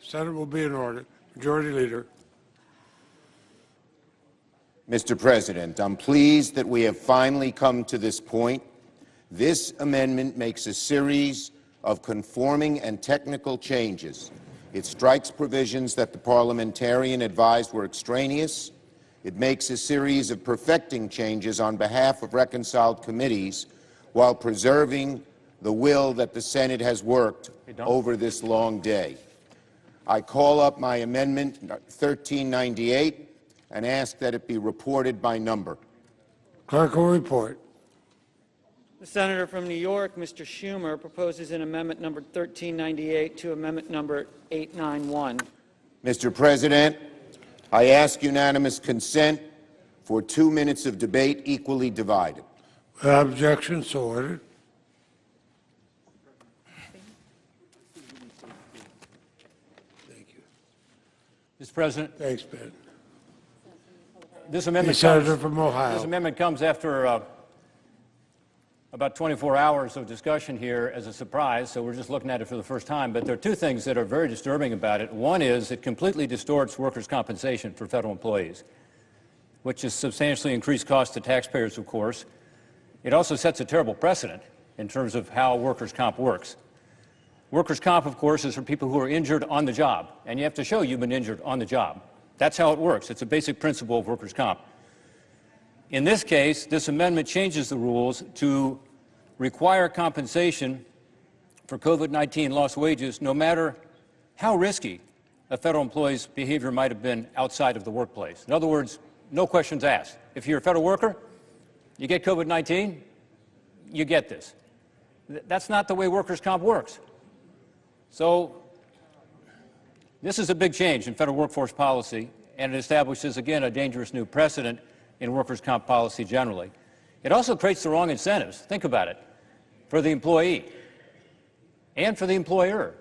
Senate will be in order. Majority Leader. Mr. President, I'm pleased that we have finally come to this point. This amendment makes a series of conforming and technical changes. It strikes provisions that the parliamentarian advised were extraneous. It makes a series of perfecting changes on behalf of reconciled committees while preserving the will that the Senate has worked over this long day. I call up my amendment 1398 and ask that it be reported by number. Clerk will report. The senator from New York, Mr. Schumer, proposes an amendment number 1398 to amendment number 891. Mr. President, I ask unanimous consent for 2 minutes of debate equally divided. Without objection, so ordered. Thank you. Mr. President, Thanks, Ben. this amendment, Senator from Ohio. this amendment comes after about 24 hours of discussion here as a surprise, so we're just looking at it for the first time. But there are two things that are very disturbing about it. One is it completely distorts workers' compensation for federal employees, which is substantially increased cost to taxpayers, of course. It also sets a terrible precedent in terms of how workers' comp works. Workers' comp, of course, is for people who are injured on the job, and you have to show you've been injured on the job. That's how it works. It's a basic principle of workers' comp. In this case, this amendment changes the rules to require compensation for COVID-19 lost wages, no matter how risky a federal employee's behavior might have been outside of the workplace. In other words, no questions asked. If you're a federal worker, you get COVID-19, you get this. That's not the way workers' comp works. So this is a big change in federal workforce policy, and it establishes, again, a dangerous new precedent in workers' comp policy generally. It also creates the wrong incentives. Think about it. For the employee and for the employer.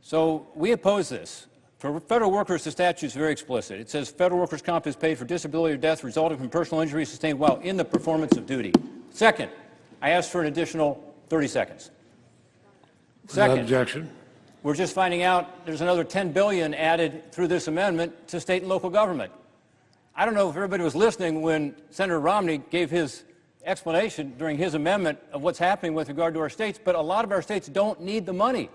So we oppose this. For federal workers, the statute is very explicit. It says federal workers' comp is paid for disability or death resulting from personal injury sustained while in the performance of duty. Second, I ask for an additional 30 seconds. Second, Without objection. we're just finding out there's another $10 billion added through this amendment to state and local government. I don't know if everybody was listening when Senator Romney gave his explanation during his amendment of what's happening with regard to our states, but a lot of our states don't need the money.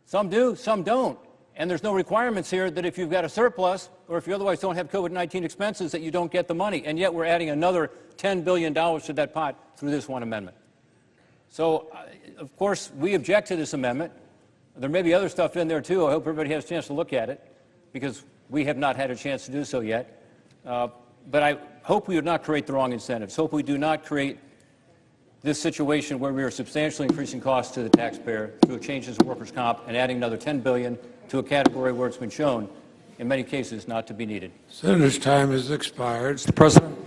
Some do, some don't. And there's no requirements here that if you've got a surplus or if you otherwise don't have COVID-19 expenses that you don't get the money. And yet we're adding another $10 billion to that pot through this one amendment. So, of course, we object to this amendment. There may be other stuff in there, too. I hope everybody has a chance to look at it because we have not had a chance to do so yet. But I hope we do not create the wrong incentives. Hope we do not create this situation where we are substantially increasing costs to the taxpayer through changes in workers' comp and adding another $10 billion to a category where it's been shown, in many cases, not to be needed. Senator's time has expired. Mr. President,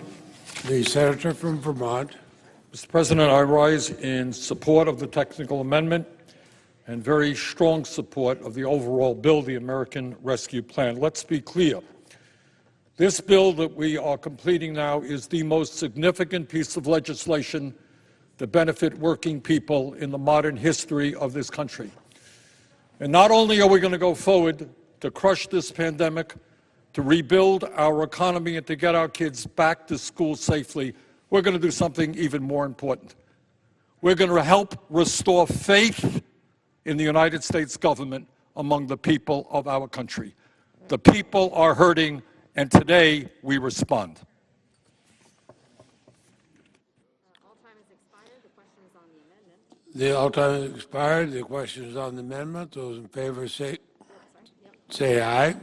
The senator from Vermont. Mr. President, I rise in support of the technical amendment and very strong support of the overall bill, the American Rescue Plan. Let's be clear. This bill that we are completing now is the most significant piece of legislation to benefit working people in the modern history of this country. And not only are we going to go forward to crush this pandemic, to rebuild our economy and to get our kids back to school safely, we're going to do something even more important. We're going to help restore faith in the United States government among the people of our country. The people are hurting, and today we respond. All time has expired. The question is on the amendment. The all time has expired. The question is on the amendment. Those in favor say aye.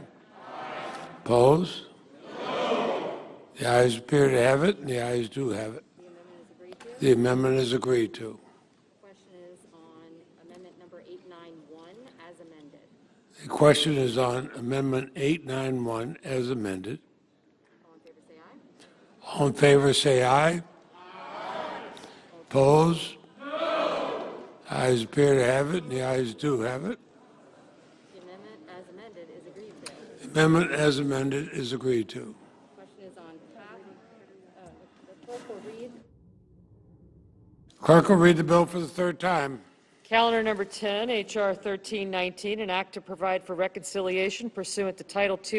Oppose? No. The ayes appear to have it, and the ayes do have it. The amendment is agreed to. The amendment is agreed to. The question is on amendment number 891 as amended. The question is on Amendment 891 as amended. All in favor say aye. All in favor say aye. Oppose? No. Ayes appear to have it, and the ayes do have it. The amendment as amended is agreed to. The amendment as amended is agreed to. The question is on PAP. The clerk will read. Clerk will read the bill for the third time. Calendar number 10, H.R. 1319, an act to provide for reconciliation pursuant to Title II